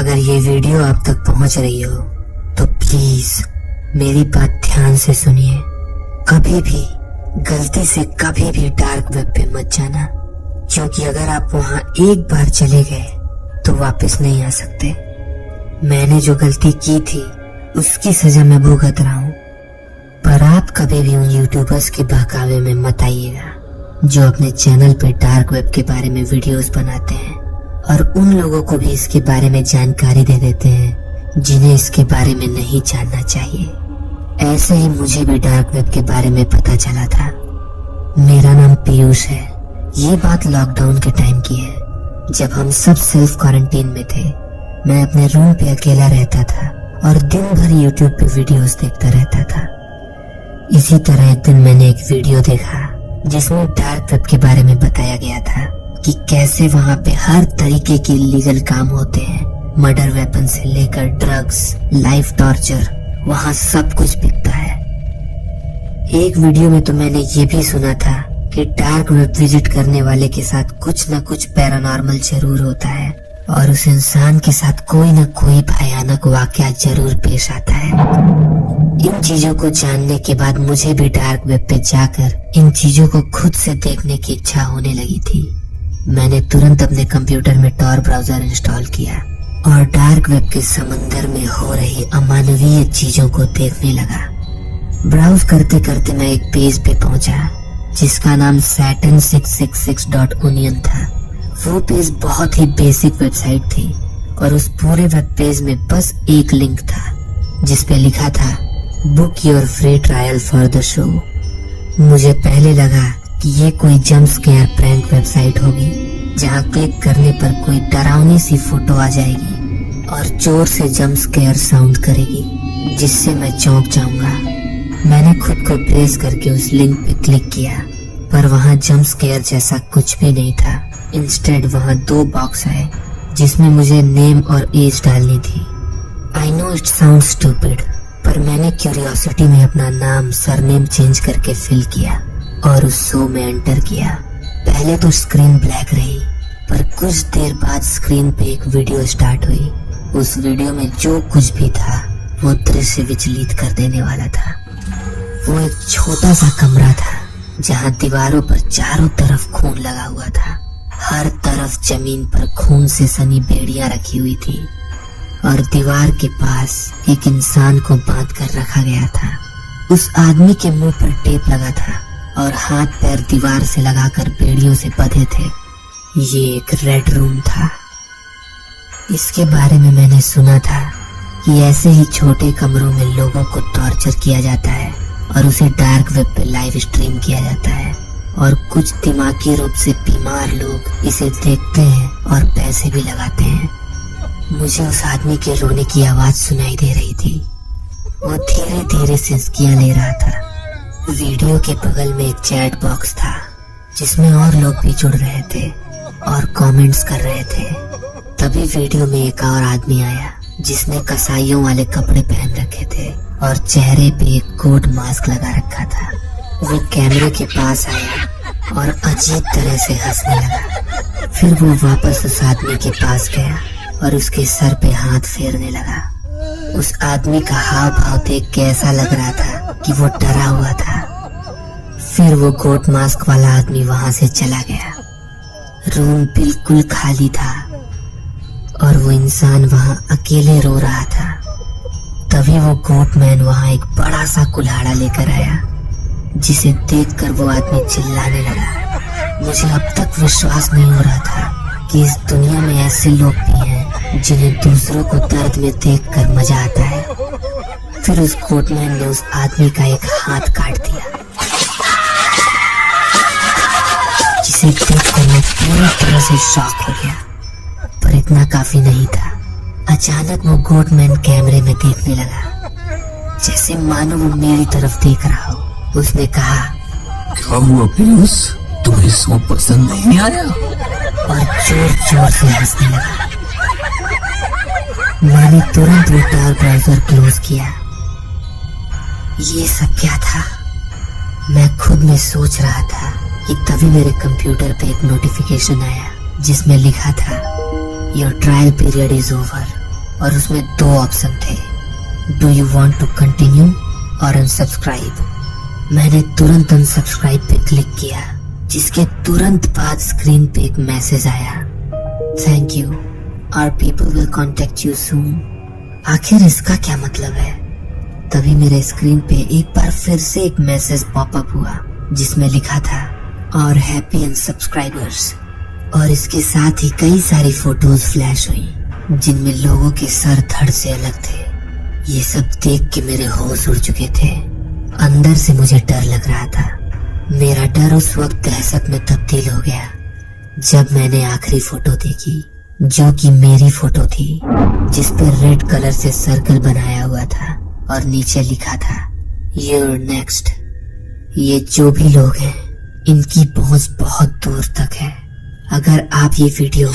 अगर ये वीडियो आप तक पहुंच रही हो तो प्लीज मेरी बात ध्यान से सुनिए। कभी भी गलती से कभी भी डार्क वेब पे मत जाना, क्योंकि अगर आप वहां एक बार चले गए तो वापस नहीं आ सकते। मैंने जो गलती की थी उसकी सजा मैं भुगत रहा हूँ, पर आप कभी भी उन यूट्यूबर्स के बहकावे में मत आइएगा जो अपने चैनल पे डार्क वेब के बारे में वीडियोस बनाते हैं और उन लोगों को भी इसके बारे में जानकारी दे देते हैं जिन्हें इसके बारे में नहीं जानना चाहिए। ऐसे ही मुझे भी डार्क वेब के बारे में पता चला था। मेरा नाम पीयूष है। ये बात लॉकडाउन के टाइम की है, जब हम सब सेल्फ क्वारंटीन में थे। मैं अपने रूम पे अकेला रहता था और दिन भर यूट्यूब पे वीडियोस देखता रहता था। इसी तरह एक दिन मैंने एक वीडियो देखा जिसमें डार्क वेब के बारे में बताया गया था कि कैसे वहां पे हर तरीके के इलीगल काम होते हैं। मर्डर वेपन से लेकर ड्रग्स, लाइफ टॉर्चर, वहां सब कुछ बिकता है। एक वीडियो में तो मैंने ये भी सुना था कि डार्क वेब विजिट करने वाले के साथ कुछ न कुछ पैरानॉर्मल जरूर होता है और उस इंसान के साथ कोई न कोई भयानक वाकया जरूर पेश आता है। इन चीजों को जानने के बाद मुझे भी डार्क वेब पे जाकर इन चीजों को खुद से देखने की इच्छा होने लगी थी। मैंने तुरंत अपने कंप्यूटर में टॉर ब्राउजर इंस्टॉल किया और डार्क वेब के समंदर में हो रही अमानवीय चीजों को देखने लगा। ब्राउज करते करते मैं एक पेज पे पहुंचा जिसका नाम saturn666.onion था। वो पेज बहुत ही बेसिक वेबसाइट थी और उस पूरे वेब पेज में बस एक लिंक था जिसपे लिखा था book your free trial for the show. मुझे पहले लगा कि ये कोई जंप स्केयर प्रैंक वेबसाइट होगी जहां क्लिक करने पर कोई डरावनी सी फोटो आ जाएगी और जोर से जंप स्केयर साउंड करेगी जिससे मैं चौंक जाऊंगा। मैंने खुद को ब्रेस करके उस लिंक पे क्लिक किया, पर वहां जंप स्केयर जैसा कुछ भी नहीं था। इंस्टेड वहां दो बॉक्स आए जिसमें मुझे नेम और एज डालनी थी। I know it sound stupid, पर मैंने क्यूरियोसिटी में अपना नाम सरनेम चेंज करके फिल किया और उस शो में एंटर किया। पहले तो स्क्रीन ब्लैक रही, पर कुछ देर बाद स्क्रीन पे एक वीडियो स्टार्ट हुई। उस वीडियो में जो कुछ भी था वो दृश्य विचलित कर देने वाला था। वो एक छोटा सा कमरा था जहां दीवारों पर चारों तरफ खून लगा हुआ था। हर तरफ जमीन पर खून से सनी बेड़ियां रखी हुई थी और दीवार के पास एक इंसान को बांध कर रखा गया था। उस आदमी के मुंह पर टेप लगा था और हाथ पैर दीवार से लगाकर बेड़ियों से बंधे थे। ये एक रेड रूम था। इसके बारे में मैंने सुना था कि ऐसे ही छोटे कमरों में लोगों को टॉर्चर किया जाता है और उसे डार्क वेब पे लाइव स्ट्रीम किया जाता है और कुछ दिमागी रूप से बीमार लोग इसे देखते हैं और पैसे भी लगाते हैं। मुझे उस आदमी के रोने की आवाज सुनाई दे रही थी। वो धीरे धीरे सिसकियां ले रहा था। वीडियो के बगल में एक चैट बॉक्स था जिसमें और लोग भी जुड़ रहे थे और कमेंट्स कर रहे थे। तभी वीडियो में एक और आदमी आया जिसने कसाईयों वाले कपड़े पहन रखे थे और चेहरे पे एक कोट मास्क लगा रखा था। वो कैमरे के पास आया और अजीब तरह से हंसने लगा। फिर वो वापस उस आदमी के पास गया और उसके सर पे हाथ फेरने लगा। उस आदमी का हाव भाव देख के ऐसा लग रहा था कि वो डरा हुआ था। फिर वो कोट मास्क वाला आदमी वहां से चला गया। रूम बिल्कुल खाली था और वो इंसान वहां अकेले रो रहा था। तभी वो गोटमैन वहां एक बड़ा सा कुल्हाड़ा लेकर आया जिसे देखकर वो आदमी चिल्लाने लगा। मुझे अब तक विश्वास नहीं हो रहा था कि इस दुनिया में ऐसे लोग भी हैं जिन्हें दूसरों को दर्द में देखकर मजा आता है। फिर उस गोटमैन ने उस आदमी का एक हाथ काट दिया, जिसे देखकर मैं पूरी तरह से शॉक हो गया। पर इतना काफी नहीं था। अचानक वो गोटमैन कैमरे में देखने लगा, जैसे मानो वो मेरी तरफ देख रहा हो। उसने कहा, क्या हुआ पीयूष, तुम्हें शो पसंद नहीं आया? और जोर जोर से हंसने लगा। मैंने तुरंत वो टॉर ब्राउजर क्लोज किया। ये सब क्या था? मैं खुद में सोच रहा था कि तभी मेरे कंप्यूटर पे एक नोटिफिकेशन आया जिसमें लिखा था your trial period is over. और उसमें 2 ऑप्शन थे, do you want to continue और अनसब्सक्राइब। मैंने तुरंत अनसब्सक्राइब पे क्लिक किया, जिसके तुरंत बाद स्क्रीन पे एक मैसेज आया, thank you, our people will contact you soon. आखिर इसका क्या मतलब है? तभी मेरे स्क्रीन पे एक बार फिर से एक मैसेज पॉपअप हुआ, जिसमें लिखा था और हैप्पी अनसब्सक्राइबर्स, और इसके साथ ही कई सारी फोटोज फ्लैश हुई, जिनमें लोगों के सर धड़ से अलग थे। ये सब देख के मेरे होश उड़ चुके थे। अंदर से मुझे डर लग रहा था। मेरा डर उस वक्त दहशत में तब्दील हो गया जब मैंने आखिरी फोटो देखी, जो कि मेरी फोटो थी, जिस पे रेड कलर से सर्कल बनाया हुआ था और नीचे लिखा था You're next। ये जो भी लोग हैं, इनकी पहुंच बहुत दूर तक है। अगर आप ये वीडियो